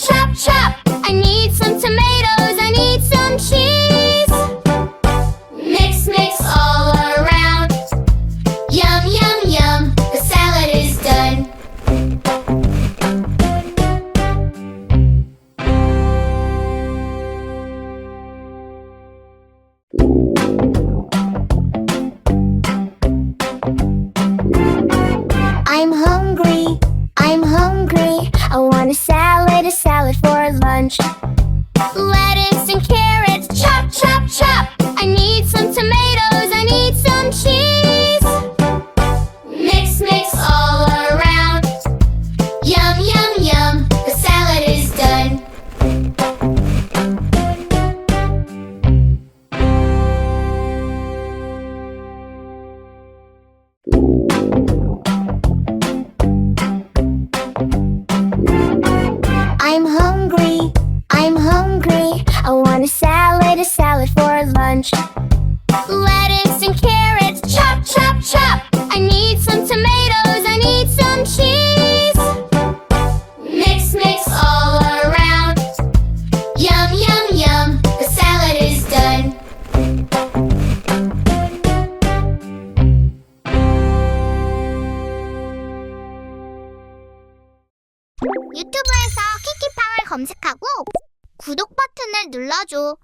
chop, chop. I need some tomatoes, I need some cheese. Mix, mix all around. Yum, yum, yum, the salad is done. I'm hungry, I want a salad for lunch. Lettuce and carrots, chop, chop, chop. I need some tomatoes, I need some cheese. Mix, mix all around. Yum, yum, yum, the salad is done. I'm hungry, I want a salad for lunch. Lettuce and carrots, chop, chop, chop. I need some tomatoes, I need some cheese. Mix, mix all around. Yum, yum, yum, the salad is done. 유튜브에서 키키팡을 검색하고 구독 버튼을 눌러줘.